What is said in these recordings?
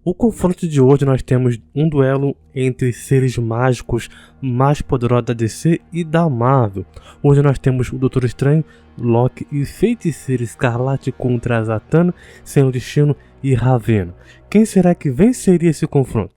O confronto de hoje nós temos um duelo entre seres mágicos mais poderosos da DC e da Marvel. Hoje nós temos o Doutor Estranho, Loki e Feiticeira Escarlate contra Zatanna, Senhor Destino e Ravonna. Quem será que venceria esse confronto?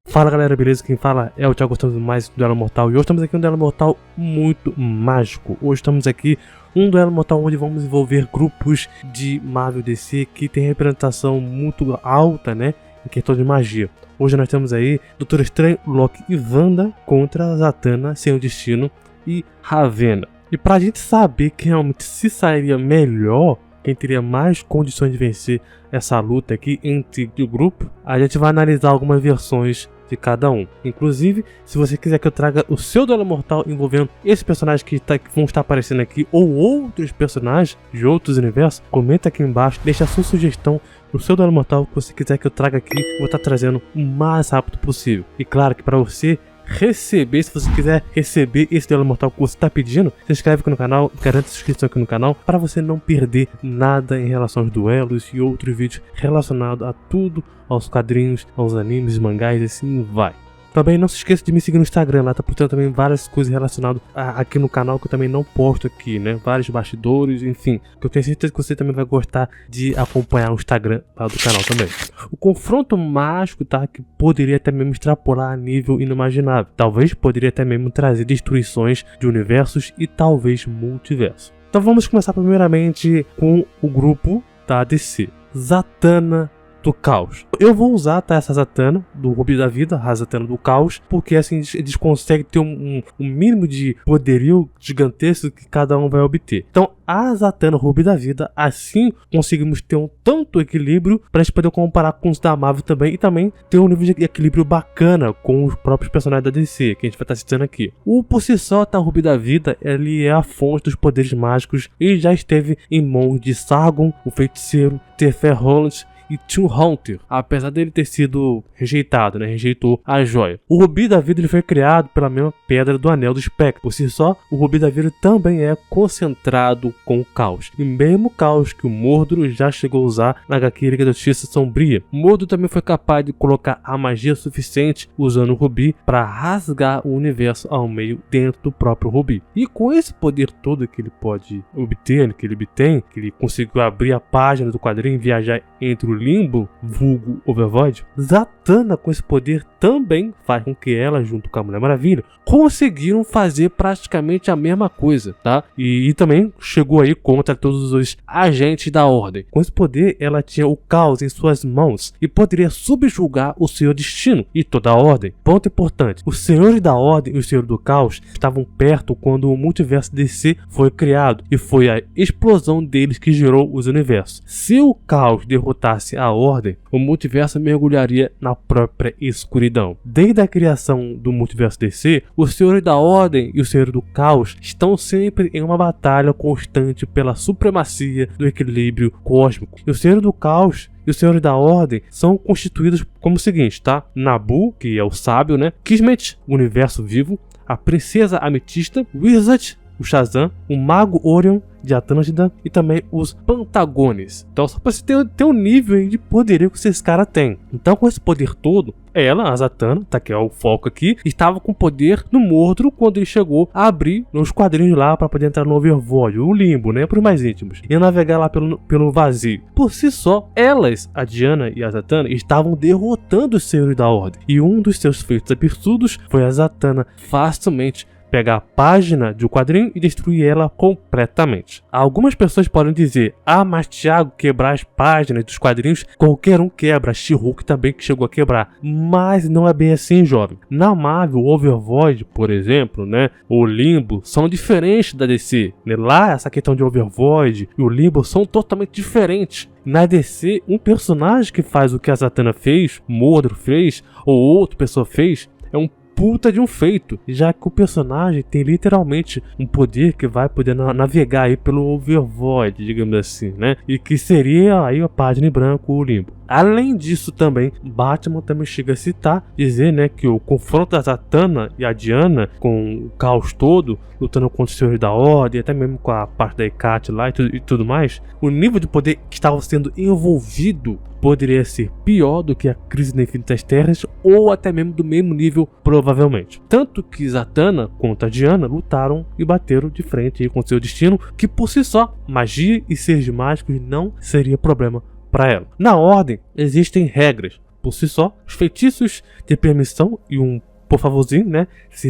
Fala galera, beleza? Quem fala é o Thiago, gostando mais do Duelo Mortal. E hoje estamos aqui um Duelo Mortal muito mágico. Hoje estamos aqui um Duelo Mortal onde vamos envolver grupos de Marvel DC que tem representação muito alta, né, em questão de magia. Hoje nós temos aí Doutor Estranho, Loki e Wanda contra Zatanna, Senhor Destino e Ravonna. E pra gente saber quem realmente se sairia melhor, quem teria mais condições de vencer essa luta aqui entre o grupo, a gente vai analisar algumas versões de cada um. Inclusive, se você quiser que eu traga o seu Duelo Mortal envolvendo esses personagens que vão estar aparecendo aqui ou outros personagens de outros universos, comenta aqui embaixo, deixa a sua sugestão no seu Duelo Mortal que você quiser que eu traga aqui, eu vou estar trazendo o mais rápido possível. E claro que para você receber, se você quiser receber esse Duelo Mortal que você está pedindo, se inscreve aqui no canal, garante a inscrição aqui no canal para você não perder nada em relação aos duelos e outros vídeos relacionados a tudo, aos quadrinhos, aos animes, mangás e assim vai. Também não se esqueça de me seguir no Instagram, lá tá postando também várias coisas relacionadas aqui no canal que eu também não posto aqui, né? Vários bastidores, enfim, que eu tenho certeza que você também vai gostar de acompanhar o Instagram lá do canal também. O confronto mágico, tá? Que poderia até mesmo extrapolar a nível inimaginável. Talvez poderia até mesmo trazer destruições de universos e talvez multiverso. Então vamos começar primeiramente com o grupo da DC. Zatanna do Caos. Eu vou usar, tá, essa Zatanna do Rubi da Vida, a Zatanna do Caos, porque assim eles conseguem ter um mínimo de poderio gigantesco que cada um vai obter. Então a Zatanna Rubi da Vida, assim conseguimos ter um tanto equilíbrio para a gente poder comparar com os da Marvel também, e também ter um nível de equilíbrio bacana com os próprios personagens da DC, que a gente vai estar citando aqui. O por si só, tá, Rubi da Vida, ele é a fonte dos poderes mágicos e já esteve em mãos de Sargon, o Feiticeiro, Tefer Holland e Tim Hunter, apesar dele ter sido rejeitado, né? Rejeitou a joia. O Rubi da Vida ele foi criado pela mesma pedra do Anel do Espectro. Por si só, o Rubi da Vida também é concentrado com o caos. E mesmo caos que o Mordor já chegou a usar na HQ Liga da Justiça Sombria. O Mordor também foi capaz de colocar a magia suficiente usando o Rubi para rasgar o universo ao meio dentro do próprio Rubi. E com esse poder todo que ele pode obter, que ele obtém, que ele conseguiu abrir a página do quadrinho e viajar entre o Limbo, vulgo Overvoid, Zatanna com esse poder também faz com que ela, junto com a Mulher Maravilha, conseguiram fazer praticamente a mesma coisa, tá? E também chegou aí contra todos os agentes da Ordem. Com esse poder, ela tinha o caos em suas mãos e poderia subjugar o Senhor Destino e toda a Ordem. Ponto importante, os Senhores da Ordem e o Senhor do Caos estavam perto quando o multiverso DC foi criado, e foi a explosão deles que gerou os universos. Se o caos derrotasse a Ordem, o multiverso mergulharia na própria escuridão. Desde a criação do multiverso DC, os Senhores da Ordem e os Senhores do Caos estão sempre em uma batalha constante pela supremacia do equilíbrio cósmico. E os Senhores do Caos e os Senhores da Ordem são constituídos como o seguinte, tá? Nabu, que é o sábio, né? Kismet, o universo vivo, a princesa Ametista, Wizard, o Shazam, o mago Orion de Atlântida e também os Pantagones. Então só pra você ter um nível de poderio que esses caras têm. Então com esse poder todo, ela, a Zatanna, tá, que é o foco aqui, estava com poder no Mordor quando ele chegou a abrir os quadrinhos lá para poder entrar no Overvoid, o Limbo, né, para os mais íntimos, e navegar lá pelo vazio. Por si só, elas, a Diana e a Zatanna, estavam derrotando os Senhores da Ordem, e um dos seus feitos absurdos foi a Zatanna facilmente pegar a página de um quadrinho e destruir ela completamente. Algumas pessoas podem dizer, mas Thiago, quebrar as páginas dos quadrinhos, qualquer um quebra, She-Hulk também que chegou a quebrar. Mas não é bem assim, jovem. Na Marvel, o Overvoid, por exemplo, né, o Limbo, são diferentes da DC. Lá, essa questão de Overvoid e o Limbo são totalmente diferentes. Na DC, um personagem que faz o que a Zatanna fez, Mordor fez, ou outra pessoa fez, é um puta de um feito, já que o personagem tem literalmente um poder que vai poder navegar aí pelo Overvoid, digamos assim, né? E que seria aí a página em branco, o Limbo. Além disso também, Batman também chega a citar, dizer, né, que o confronto da Zatanna e a Diana com o caos todo, lutando contra os Senhores da Ordem, até mesmo com a parte da Hecate lá e tudo mais, o nível de poder que estava sendo envolvido poderia ser pior do que a Crise nas Infinitas Terras, ou até mesmo do mesmo nível, provavelmente. Tanto que Zatanna contra a Diana lutaram e bateram de frente com seu destino, que por si só, magia e seres mágicos não seria problema para ela. Na Ordem, existem regras. Por si só, os feitiços de permissão e um por favorzinho, né,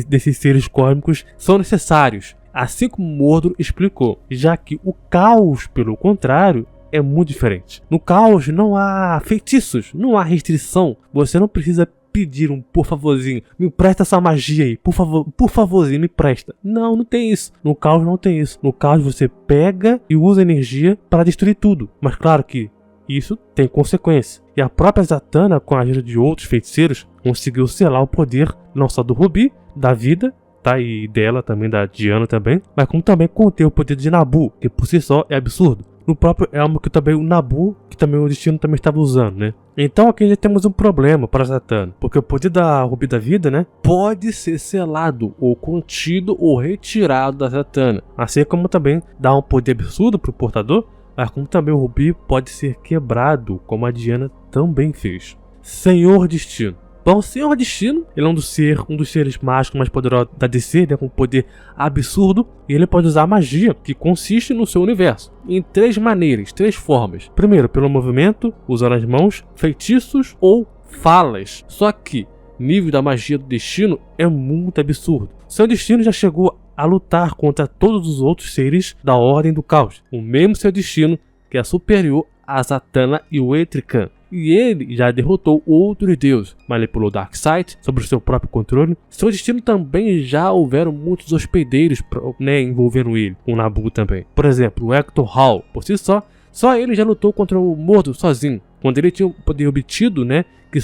desses seres cósmicos são necessários. Assim como Mordor explicou, já que o caos, pelo contrário, é muito diferente. No caos não há feitiços, não há restrição. Você não precisa pedir um por favorzinho, me presta essa magia aí, por favorzinho, me presta. Não, não tem isso. No caos não tem isso. No caos você pega e usa energia para destruir tudo. Mas claro que isso tem consequência. E a própria Zatanna, com a ajuda de outros feiticeiros, conseguiu selar o poder não só do Rubi, da vida, tá? E dela também, da Diana também, mas como também contém o poder de Nabu, que por si só é absurdo. No próprio Elmo, que também o Nabu, que também o destino também estava usando, né? Então aqui já temos um problema para Zatanna, porque o poder da Rubi da Vida, né, pode ser selado, ou contido, ou retirado da Zatanna. Assim como também dá um poder absurdo para o portador, mas como também o Rubi pode ser quebrado, como a Diana também fez. Senhor Destino. Bom, o Senhor Destino, ele é um dos seres mágicos mais poderosos da DC, né, com poder absurdo, e ele pode usar magia, que consiste no seu universo, em 3 maneiras, 3 formas. Primeiro, pelo movimento, usando as mãos, feitiços ou falas. Só que o nível da magia do Destino é muito absurdo. Seu Destino já chegou a lutar contra todos os outros seres da Ordem do Caos, o mesmo Seu Destino, que é superior a Zatanna e o Etrigan. E ele já derrotou outros deuses, manipulou Darkseid sobre o seu próprio controle. Seu Destino também já houveram muitos hospedeiros, né, envolvendo ele, o Nabu também. Por exemplo, o Hector Hall, por si só ele já lutou contra o Mordor sozinho. Quando ele tinha o poder obtido, né, que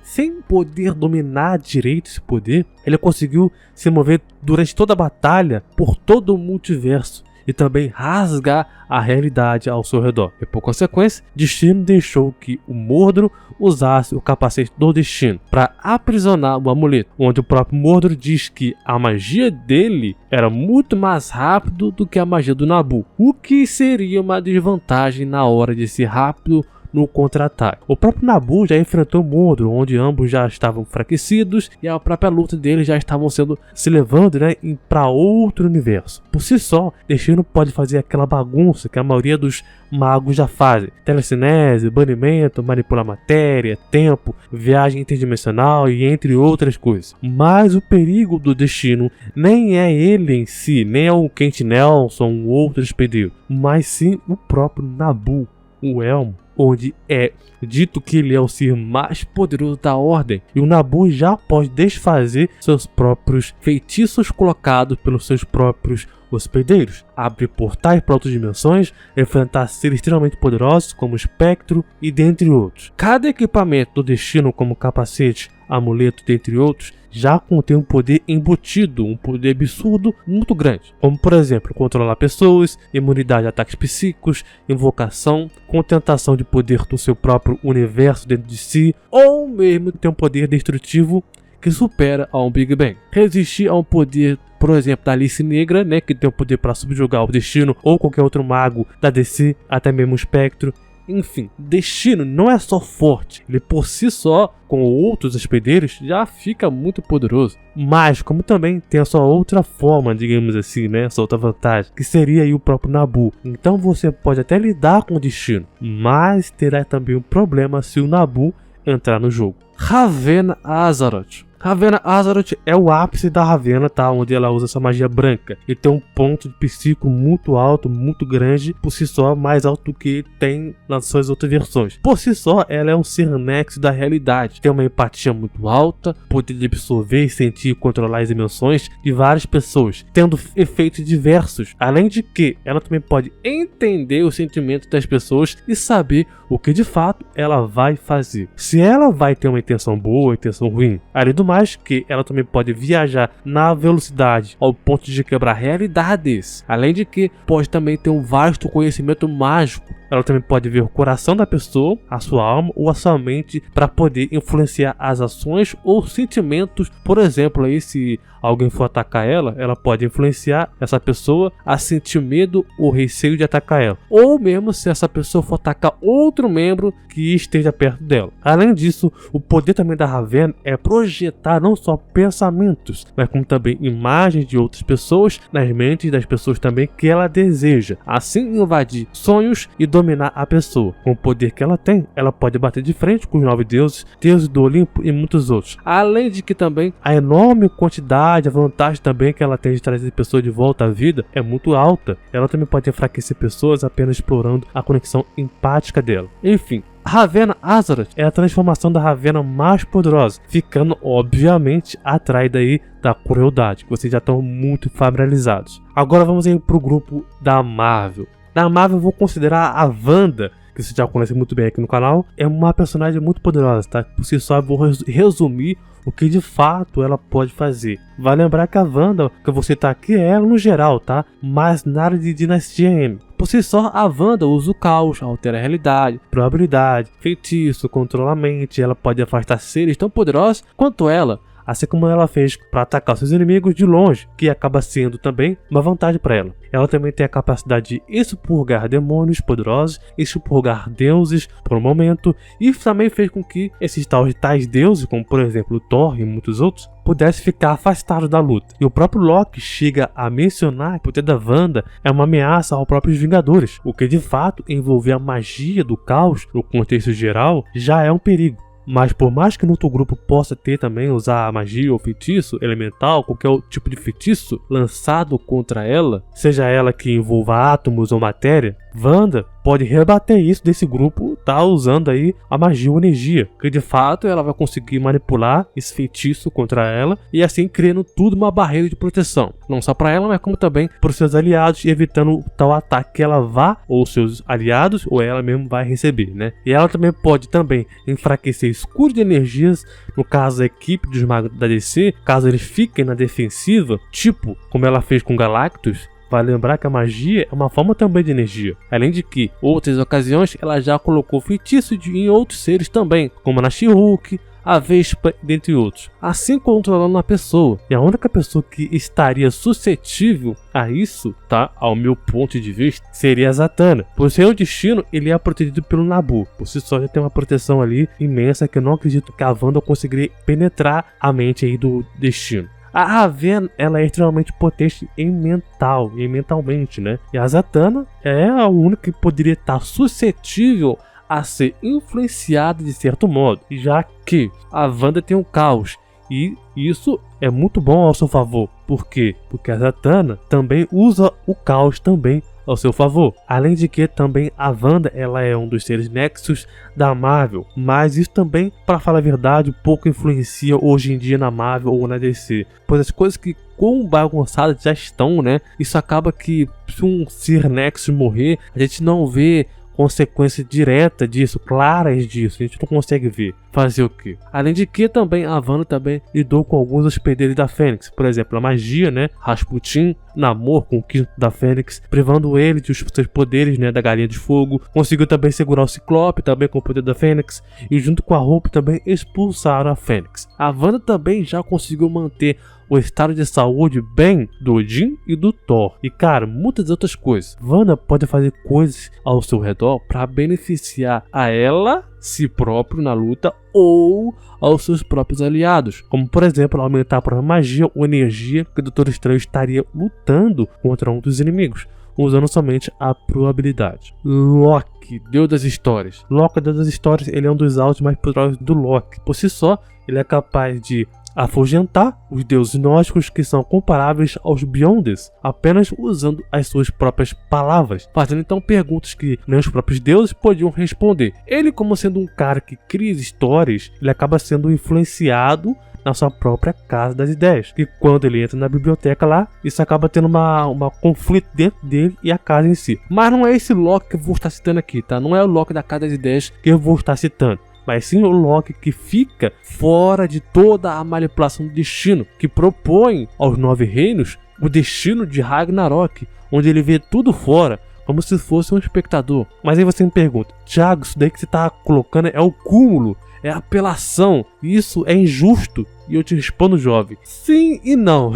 sem poder dominar direito esse poder, ele conseguiu se mover durante toda a batalha por todo o multiverso e também rasgar a realidade ao seu redor. E por consequência, Destino deixou que o Mordor usasse o capacete do Destino para aprisionar o amuleto, onde o próprio Mordor diz que a magia dele era muito mais rápido do que a magia do Nabu, o que seria uma desvantagem na hora de ser rápido no contra-ataque. O próprio Nabu já enfrentou Mordor, onde ambos já estavam enfraquecidos e a própria luta deles já estavam se levando, né, para outro universo. Por si só, Destino pode fazer aquela bagunça que a maioria dos magos já fazem: telecinese, banimento, manipular matéria, tempo, viagem interdimensional e entre outras coisas. Mas o perigo do Destino nem é ele em si, nem é o Kent Nelson ou outro hospedeiro, mas sim o próprio Nabu, o Elmo, onde é dito que ele é o ser mais poderoso da Ordem, e o Nabu já pode desfazer seus próprios feitiços colocados pelos seus próprios hospedeiros, abrir portais para outras dimensões, enfrentar seres extremamente poderosos como o Espectro e dentre outros. Cada equipamento do Destino, como capacete, amuleto, dentre outros, já contém um poder embutido, um poder absurdo muito grande, como por exemplo, controlar pessoas, imunidade a ataques psíquicos, invocação, contentação de poder do seu próprio universo dentro de si, ou mesmo ter um poder destrutivo que supera a um Big Bang. Resistir a um poder, por exemplo, da Alice Negra, né, que tem o poder para subjugar o Destino ou qualquer outro mago da DC, até mesmo o Espectro. Enfim, Destino não é só forte, ele por si só, com outros hospedeiros, já fica muito poderoso. Mas, como também tem a sua outra forma, digamos assim, né, essa outra vantagem, que seria aí o próprio Nabu. Então você pode até lidar com o Destino, mas terá também um problema se o Nabu entrar no jogo. Ravenna Azeroth. Ravenna Azeroth é o ápice da Ravenna, tá? Onde ela usa essa magia branca e tem um ponto de psíquico muito alto, muito grande, por si só, mais alto do que tem nas suas outras versões. Por si só, ela é um ser nexo da realidade, tem uma empatia muito alta, poder de absorver, sentir e controlar as emoções de várias pessoas, tendo efeitos diversos, além de que ela também pode entender os sentimentos das pessoas e saber o que de fato ela vai fazer. Se ela vai ter uma intenção boa ou intenção ruim, além do mais que ela também pode viajar na velocidade ao ponto de quebrar realidades, além de que pode também ter um vasto conhecimento mágico ela também pode ver o coração da pessoa, a sua alma ou a sua mente para poder influenciar as ações ou sentimentos. Por exemplo, aí se alguém for atacar ela, ela pode influenciar essa pessoa a sentir medo ou receio de atacar ela. Ou mesmo se essa pessoa for atacar outro membro que esteja perto dela. Além disso, o poder também da Ravenna é projetar não só pensamentos, mas como também imagens de outras pessoas nas mentes das pessoas também que ela deseja. Assim invadir sonhos e dominar a pessoa. Com o poder que ela tem, ela pode bater de frente com os 9 deuses, deuses do Olimpo e muitos outros. Além de que também a enorme quantidade, a vantagem também que ela tem de trazer pessoas de volta à vida é muito alta. Ela também pode enfraquecer pessoas apenas explorando a conexão empática dela. Enfim, Ravenna Azaroth é a transformação da Ravenna mais poderosa, ficando obviamente atrás daí da crueldade, que vocês já estão muito familiarizados. Agora vamos aí pro grupo da Marvel. Da Marvel eu vou considerar a Wanda, que você já conhece muito bem aqui no canal, é uma personagem muito poderosa, tá? Por si só eu vou resumir o que de fato ela pode fazer. Vai lembrar que a Wanda que você tá aqui é ela no geral, tá? Mas nada de Dinastia M. Por si só, a Wanda usa o caos, altera a realidade, probabilidade, feitiço, controla a mente, ela pode afastar seres tão poderosos quanto ela, assim como ela fez para atacar seus inimigos de longe, que acaba sendo também uma vantagem para ela. Ela também tem a capacidade de expurgar demônios poderosos, expurgar deuses por um momento, e também fez com que esses tais deuses, como por exemplo Thor e muitos outros, pudessem ficar afastados da luta. E o próprio Loki chega a mencionar que o poder da Wanda é uma ameaça aos próprios Vingadores, o que de fato envolver a magia do caos no contexto geral já é um perigo. Mas por mais que no outro grupo possa ter também usar a magia ou feitiço elemental, qualquer tipo de feitiço lançado contra ela, seja ela que envolva átomos ou matéria, Wanda pode rebater isso desse grupo, tá usando aí a magia ou energia, que de fato ela vai conseguir manipular esse feitiço contra ela e assim criando tudo uma barreira de proteção, não só para ela, mas como também para os seus aliados, evitando tal ataque que ela vá ou seus aliados ou ela mesmo vai receber, né? E ela também pode enfraquecer escudo de energias, no caso a equipe dos magos da DC, caso eles fiquem na defensiva, tipo como ela fez com Galactus. Vai lembrar que a magia é uma forma também de energia. Além de que, outras ocasiões, ela já colocou feitiço em outros seres também, como na She-Hulk, a Vespa, dentre outros, assim controlando a pessoa. E a única pessoa que estaria suscetível a isso, tá, ao meu ponto de vista, seria a Zatanna. Por ser o destino, ele é protegido pelo Nabu. Por si só já tem uma proteção ali imensa que eu não acredito que a Wanda conseguiria penetrar a mente aí do destino. A Ravenna, ela é extremamente potente mentalmente, né? E a Zatanna é a única que poderia estar suscetível a ser influenciada de certo modo, já que a Wanda tem um caos. E isso é muito bom ao seu favor. Por quê? Porque a Zatanna também usa o caos também ao seu favor. Além de que também a Wanda, ela é um dos seres nexus da Marvel, mas isso também, para falar a verdade, pouco influencia hoje em dia na Marvel ou na DC, pois as coisas que quão bagunçadas já estão, né? Isso acaba que se um ser nexus morrer, a gente não vê consequência direta disso, claras disso, a gente não consegue ver. Fazer o quê? Além de que também a Wanda também lidou com alguns hospedeiros da Fênix, por exemplo, a magia, né? Rasputin, Namor com o quinto da Fênix, privando ele de seus poderes, né? Da galinha de fogo. Conseguiu também segurar o Ciclope, também com o poder da Fênix, e junto com a Hope também expulsaram a Fênix. A Wanda também já conseguiu manter o estado de saúde bem do Odin e do Thor. E cara, muitas outras coisas. Wanda pode fazer coisas ao seu redor para beneficiar a ela, si próprio na luta, ou aos seus próprios aliados. Como por exemplo, aumentar a própria magia ou energia que o Doutor Estranho estaria lutando contra um dos inimigos, usando somente a probabilidade. Loki, Deus das Histórias. Loki, Deus das Histórias, ele é um dos altos mais poderosos do Loki. Por si só, ele é capaz de afugentar os deuses nórdicos que são comparáveis aos Beyonders, apenas usando as suas próprias palavras, fazendo então perguntas que nem os próprios deuses podiam responder. Ele, como sendo um cara que cria histórias, ele acaba sendo influenciado na sua própria casa das ideias, que quando ele entra na biblioteca lá, isso acaba tendo uma conflito dentro dele e a casa em si. Mas não é esse Loki que eu vou estar citando aqui, tá? Não é o Loki da casa das ideias que eu vou estar citando, mas sim o Loki que fica fora de toda a manipulação do destino, que propõe aos 9 reinos o destino de Ragnarok, onde ele vê tudo fora, como se fosse um espectador. Mas aí você me pergunta, Thiago, isso daí que você tá colocando é o cúmulo, é apelação, isso é injusto. E eu te respondo, jovem, sim e não.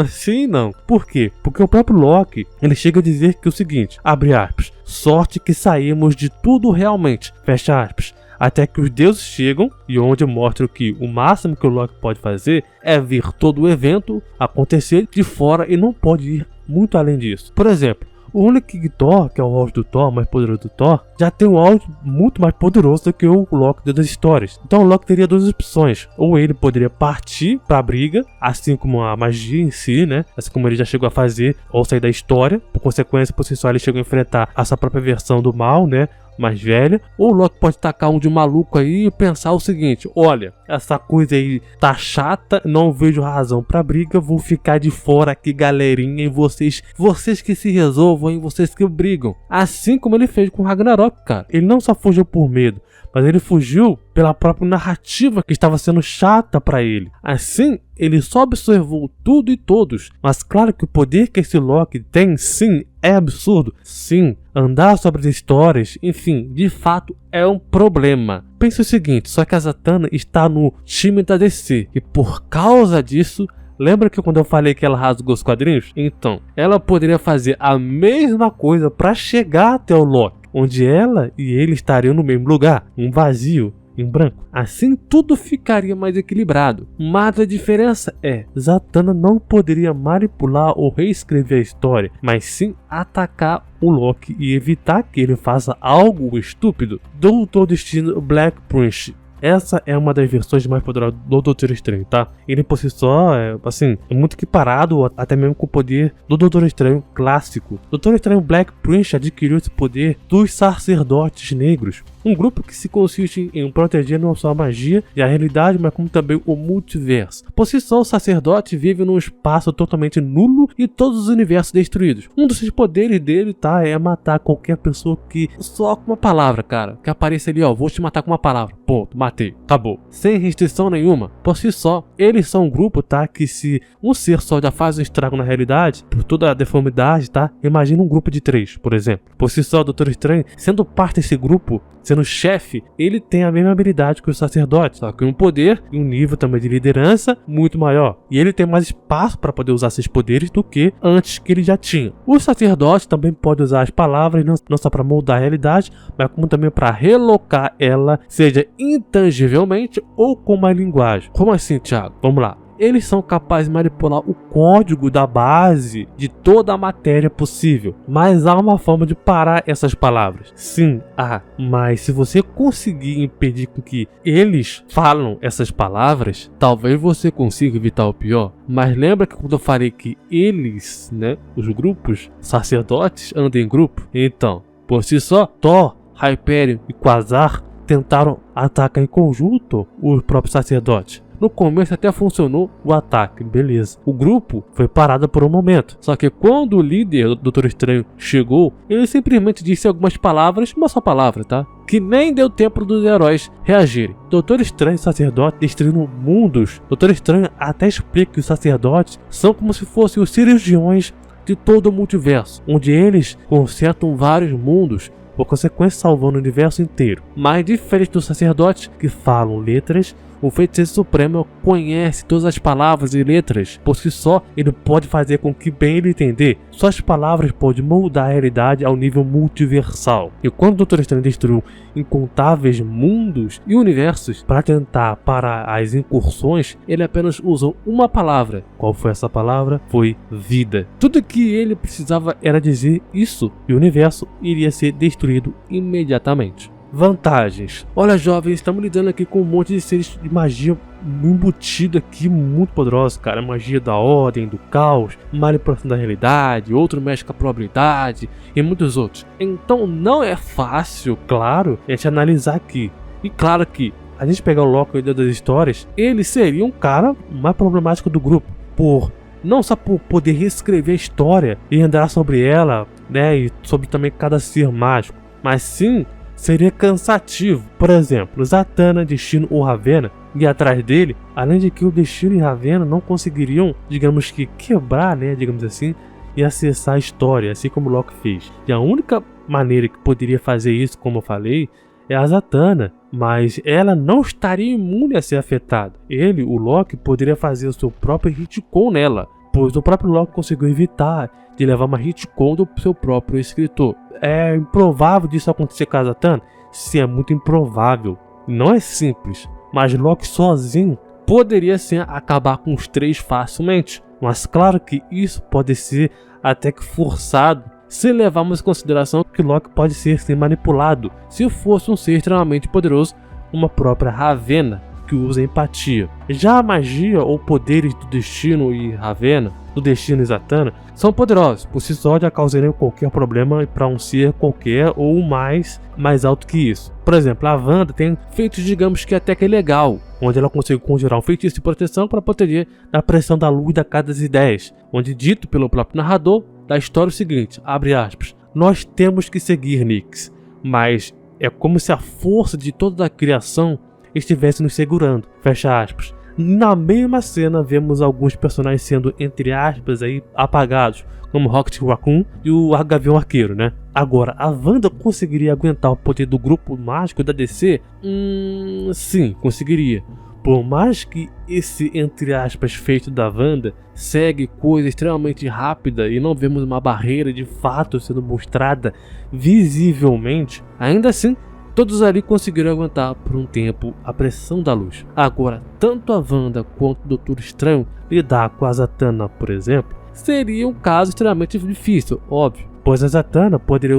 Sim e não. Por quê? Porque o próprio Loki, ele chega a dizer que é o seguinte, abre aspas, sorte que saímos de tudo realmente, fecha aspas, até que os deuses chegam, e onde mostram que o máximo que o Loki pode fazer é ver todo o evento acontecer de fora e não pode ir muito além disso. Por exemplo, o Uniking Thor, que é o áudio do Thor, mais poderoso do Thor, já tem um áudio muito mais poderoso do que o Loki das histórias. Então o Loki teria duas opções. Ou ele poderia partir pra briga, assim como a magia em si, né? Assim como ele já chegou a fazer, ou sair da história. Por consequência, por si só, ele chegou a enfrentar a sua própria versão do mal, né? Mais velha, ou o Loki pode tacar um de maluco aí e pensar o seguinte, olha, essa coisa aí tá chata, não vejo razão pra briga, vou ficar de fora aqui, galerinha, e vocês que se resolvam, e vocês que brigam. Assim como ele fez com Ragnarok, cara. Ele não só fugiu por medo, mas ele fugiu pela própria narrativa que estava sendo chata para ele. Assim, ele só observou tudo e todos. Mas claro que o poder que esse Loki tem, sim, é absurdo. Sim, andar sobre as histórias, enfim, de fato é um problema. Pense o seguinte, só que a Zatanna está no time da DC. E por causa disso, lembra que quando eu falei que ela rasgou os quadrinhos? Então, ela poderia fazer a mesma coisa para chegar até o Loki, onde ela e ele estariam no mesmo lugar, um vazio, em branco. Assim tudo ficaria mais equilibrado. Mas a diferença é, Zatanna não poderia manipular ou reescrever a história, mas sim atacar o Loki e evitar que ele faça algo estúpido. Doutor Destino Black Prince. Essa é uma das versões mais poderosas do Doutor Estranho, tá? Ele por si só é muito equiparado até mesmo com o poder do Doutor Estranho clássico. Doutor Estranho Black Prince adquiriu esse poder dos sacerdotes negros, um grupo que se consiste em proteger não só a magia e a realidade, mas como também o multiverso. Por si só, o sacerdote vive num espaço totalmente nulo e todos os universos destruídos. Um dos poderes dele, tá, é matar qualquer pessoa que só com uma palavra, cara, que apareça ali, ó, vou te matar com uma palavra, ponto, matei, acabou, sem restrição nenhuma. Por si só, eles são um grupo, tá, que se um ser só já faz um estrago na realidade, por toda a deformidade, tá, imagina um grupo de 3, por exemplo. Por si só, o Doutor Estranho, sendo parte desse grupo, sendo chefe, ele tem a mesma habilidade que o sacerdote, só que um poder e um nível também de liderança muito maior. E ele tem mais espaço para poder usar esses poderes do que antes que ele já tinha. O sacerdote também pode usar as palavras não só para moldar a realidade, mas como também para relocar ela, seja intangivelmente ou com uma linguagem. Como assim, Thiago? Vamos lá. Eles são capazes de manipular o código da base de toda a matéria possível. Mas há uma forma de parar essas palavras. Sim, há. Mas se você conseguir impedir com que eles falam essas palavras, talvez você consiga evitar o pior. Mas lembra que quando eu falei que eles, né, os grupos, sacerdotes, andam em grupo? Então, por si só, Thor, Hyperion e Quasar tentaram atacar em conjunto os próprios sacerdotes. No começo até funcionou o ataque, beleza. O grupo foi parado por um momento. Só que quando o líder do Doutor Estranho chegou, ele simplesmente disse algumas palavras, uma só palavra, tá? Que nem deu tempo dos heróis reagirem. Doutor Estranho e sacerdote destruindo mundos. Doutor Estranho até explica que os sacerdotes são como se fossem os cirurgiões de todo o multiverso, onde eles consertam vários mundos, por consequência salvando o universo inteiro. Mas diferente dos sacerdotes que falam letras, o Feiticeiro Supremo conhece todas as palavras e letras. Por si só, ele pode fazer com que bem ele entender. Suas palavras podem moldar a realidade ao nível multiversal. E quando o Doutor Estranho destruiu incontáveis mundos e universos para tentar parar as incursões, ele apenas usou uma palavra. Qual foi essa palavra? Foi vida. Tudo que ele precisava era dizer isso e o universo iria ser destruído imediatamente. Vantagens. Olha, jovens, estamos lidando aqui com um monte de seres de magia embutido aqui, muito poderoso, cara. Magia da ordem, do caos, manipulação da realidade, outro mexe com a probabilidade e muitos outros. Então não é fácil, claro, a gente analisar aqui. E claro que a gente pegar o Loki das histórias, ele seria um cara mais problemático do grupo, não só por poder reescrever a história e andar sobre ela, né, e sobre também cada ser mágico, mas sim seria cansativo. Por exemplo, Zatanna, Destino ou Ravena ir atrás dele, além de que o Destino e Ravena não conseguiriam, digamos que quebrar, né, digamos assim, e acessar a história, assim como Loki fez. E a única maneira que poderia fazer isso, como eu falei, é a Zatanna, mas ela não estaria imune a ser afetada. Ele, o Loki, poderia fazer o seu próprio retcon nela, pois o próprio Loki conseguiu evitar de levar uma retcon do seu próprio escritor. É improvável disso acontecer com a Zatanna? Sim, é muito improvável. Não é simples, mas Loki sozinho poderia sim acabar com os 3 facilmente. Mas claro que isso pode ser até que forçado, se levarmos em consideração que Loki pode ser sim manipulado, se fosse um ser extremamente poderoso, como a própria Ravena, que usa empatia. Já a magia ou poderes do Destino e Ravena, do Destino e Zatanna, são poderosos, por si só já causariam qualquer problema para um ser qualquer ou mais alto que isso. Por exemplo, a Wanda tem feitos, digamos que até que é legal, onde ela consegue conjurar um feitiço de proteção para proteger da pressão da luz da casa das ideias, onde dito pelo próprio narrador da história o seguinte, abre aspas, nós temos que seguir Nyx, mas é como se a força de toda a criação estivesse nos segurando, fecha aspas. Na mesma cena vemos alguns personagens sendo, entre aspas, aí, apagados, como Rocket Raccoon e o Gavião Arqueiro, né? Agora, a Wanda conseguiria aguentar o poder do grupo mágico da DC? Sim, conseguiria. Por mais que esse, entre aspas, feito da Wanda segue coisa extremamente rápida e não vemos uma barreira de fato sendo mostrada visivelmente, ainda assim, todos ali conseguiram aguentar por um tempo a pressão da luz. Agora, tanto a Wanda quanto o Doutor Estranho lidar com a Zatanna, por exemplo, seria um caso extremamente difícil, óbvio, pois a Zatanna poderia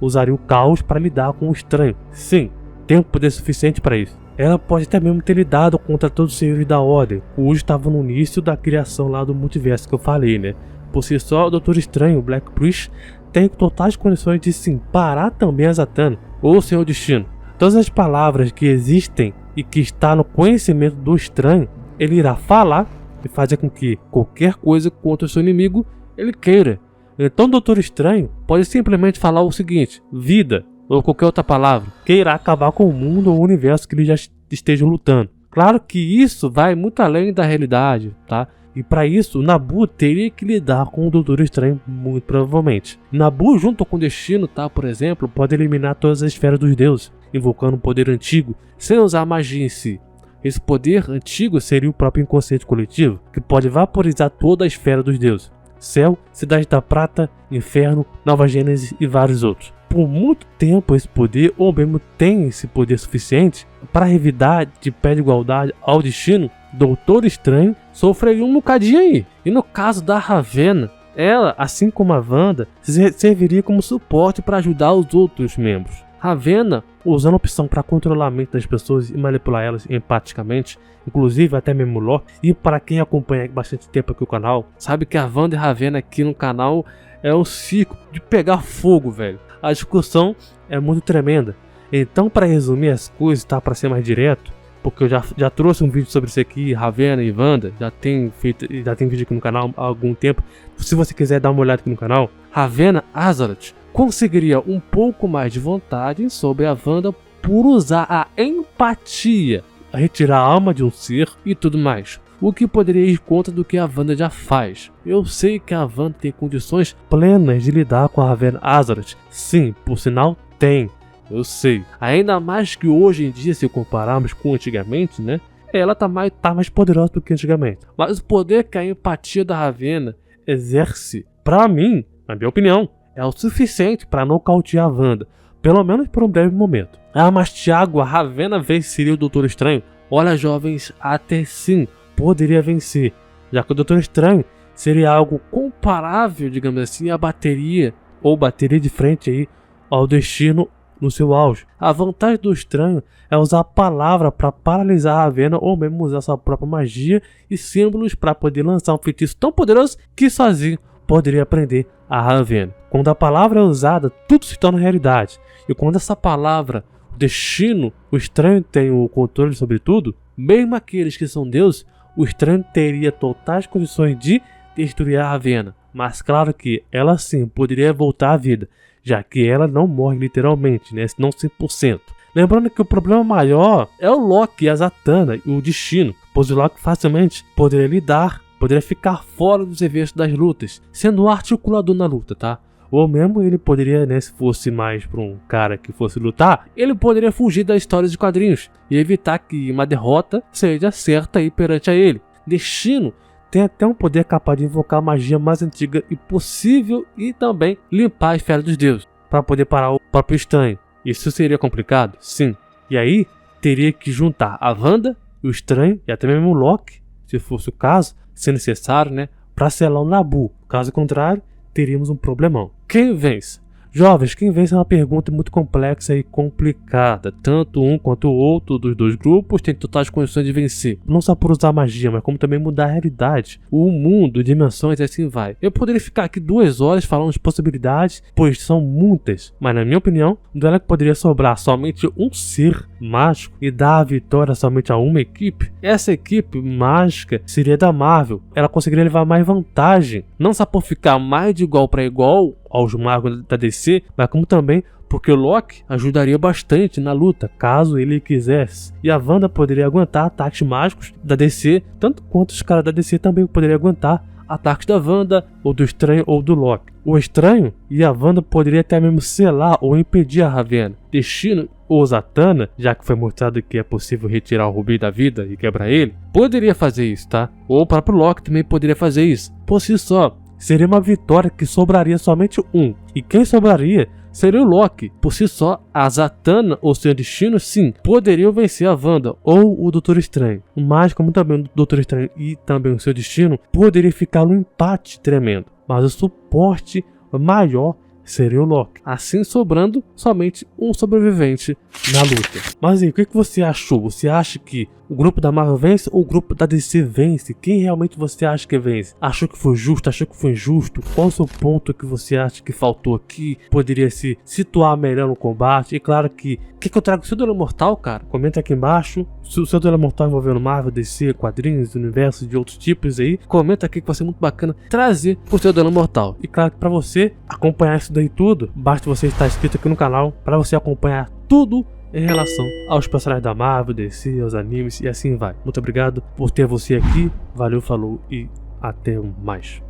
usaria o caos para lidar com o Estranho. Sim, tem um poder suficiente para isso. Ela pode até mesmo ter lidado contra todos os senhores da Ordem, cujos estavam no início da criação lá do multiverso que eu falei, né? Por si só, o Doutor Estranho, o Black Priest, tem totais condições de sim parar também a Zatanna, ou o Senhor Destino. Todas as palavras que existem e que está no conhecimento do Estranho, ele irá falar e fazer com que qualquer coisa contra o seu inimigo ele queira. Então o Doutor Estranho pode simplesmente falar o seguinte, vida, ou qualquer outra palavra, que irá acabar com o mundo ou o universo que ele já esteja lutando. Claro que isso vai muito além da realidade, tá? E para isso, Nabu teria que lidar com o Doutor Estranho, muito provavelmente. Nabu, junto com o Destino, tá, por exemplo, pode eliminar todas as esferas dos deuses, invocando um poder antigo, sem usar magia em si. Esse poder antigo seria o próprio inconsciente coletivo, que pode vaporizar toda a esfera dos deuses. Céu, Cidade da Prata, Inferno, Nova Gênesis e vários outros. Por muito tempo esse poder, ou mesmo tem esse poder suficiente, para revidar de pé de igualdade ao Destino, Doutor Estranho sofreria um bocadinho aí. E no caso da Ravena, ela, assim como a Wanda, serviria como suporte para ajudar os outros membros. Ravena, usando a opção para controlar a mente das pessoas e manipular elas empaticamente, inclusive até mesmo Loki, e para quem acompanha bastante tempo aqui o canal, sabe que a Wanda e a Ravena aqui no canal é um ciclo de pegar fogo, velho. A discussão é muito tremenda. Então, para resumir as coisas, tá, para ser mais direto, porque eu já trouxe um vídeo sobre isso aqui, Ravena e Wanda, já tem vídeo aqui no canal há algum tempo. Se você quiser dar uma olhada aqui no canal, Ravena Azaroth conseguiria um pouco mais de vontade sobre a Wanda por usar a empatia, retirar a alma de um ser e tudo mais, o que poderia ir contra do que a Wanda já faz. Eu sei que a Wanda tem condições plenas de lidar com a Ravena Azaroth, sim, por sinal tem. Eu sei. Ainda mais que hoje em dia, se compararmos com antigamente, né? Ela tá mais poderosa do que antigamente. Mas o poder que a empatia da Ravena exerce, pra mim, na minha opinião, é o suficiente para nocautear a Wanda. Pelo menos por um breve momento. Ah, mas Thiago, a Ravena venceria o Doutor Estranho? Olha, jovens, até sim, poderia vencer. Já que o Doutor Estranho seria algo comparável, digamos assim, à bateria, ou bateria de frente aí ao Destino no seu auge. A vantagem do Estranho é usar a palavra para paralisar a Ravena ou mesmo usar sua própria magia e símbolos para poder lançar um feitiço tão poderoso que sozinho poderia aprender a Ravena. Quando a palavra é usada, tudo se torna realidade. E quando essa palavra, o Destino, o Estranho tem o controle sobre tudo, mesmo aqueles que são deuses, o Estranho teria totais condições de destruir a Ravena. Mas claro que ela sim poderia voltar à vida, já que ela não morre literalmente, né? Não 100%. Lembrando que o problema maior é o Loki, a Zatanna e o Destino, pois o Loki facilmente poderia lidar poderia ficar fora dos eventos das lutas, sendo um articulador na luta, tá? Ou mesmo ele poderia, né, se fosse mais pra um cara que fosse lutar, ele poderia fugir das histórias de quadrinhos e evitar que uma derrota seja certa aí perante a ele. Destino tem até um poder capaz de invocar a magia mais antiga e possível e também limpar a esfera dos deuses, para poder parar o próprio Estranho. Isso seria complicado? Sim. E aí, teria que juntar a Wanda, o Estranho e até mesmo o Loki, se fosse o caso, se necessário, né, para selar o Nabu. Caso contrário, teríamos um problemão. Quem vence? Jovens, quem vence é uma pergunta muito complexa e complicada. Tanto um quanto o outro dos dois grupos tem totais condições de vencer. Não só por usar magia, mas como também mudar a realidade, o mundo, dimensões e assim vai. Eu poderia ficar aqui 2 horas falando de possibilidades, pois são muitas. Mas na minha opinião, o duelo que poderia sobrar somente um ser mágico e dar a vitória somente a uma equipe. Essa equipe mágica seria da Marvel. Ela conseguiria levar mais vantagem, não só por ficar mais de igual para igual aos magos da DC, mas como também porque o Loki ajudaria bastante na luta, caso ele quisesse. E a Wanda poderia aguentar ataques mágicos da DC, tanto quanto os caras da DC também poderiam aguentar ataques da Wanda, ou do Estranho, ou do Loki. O Estranho e a Wanda poderiam até mesmo selar ou impedir a Ravena. Destino ou Zatanna, já que foi mostrado que é possível retirar o Rubi da vida e quebrar ele, poderia fazer isso, tá? Ou o próprio Loki também poderia fazer isso. Por si só, seria uma vitória que sobraria somente um. E quem sobraria seria o Loki. Por si só, a Zatanna ou seu Destino, sim, poderiam vencer a Wanda ou o Doutor Estranho. Mas como também o Doutor Estranho e também o seu Destino, poderia ficar um empate tremendo. Mas o suporte maior seria o Loki, assim sobrando somente um sobrevivente na luta. Mas aí, o que você achou? Você acha que o grupo da Marvel vence ou o grupo da DC vence? Quem realmente você acha que vence? Achou que foi justo? Achou que foi injusto? Qual o seu ponto que você acha que faltou aqui? Poderia se situar melhor no combate? E claro que o que eu trago do seu duelo mortal, cara? Comenta aqui embaixo. Se o seu duelo mortal envolvendo Marvel, DC, quadrinhos, universo de outros tipos aí, comenta aqui que vai ser muito bacana trazer pro seu duelo mortal. E claro que pra você acompanhar isso daí tudo, basta você estar inscrito aqui no canal para você acompanhar tudo em relação aos personagens da Marvel, DC, aos animes e assim vai. Muito obrigado por ter você aqui, valeu, falou e até mais.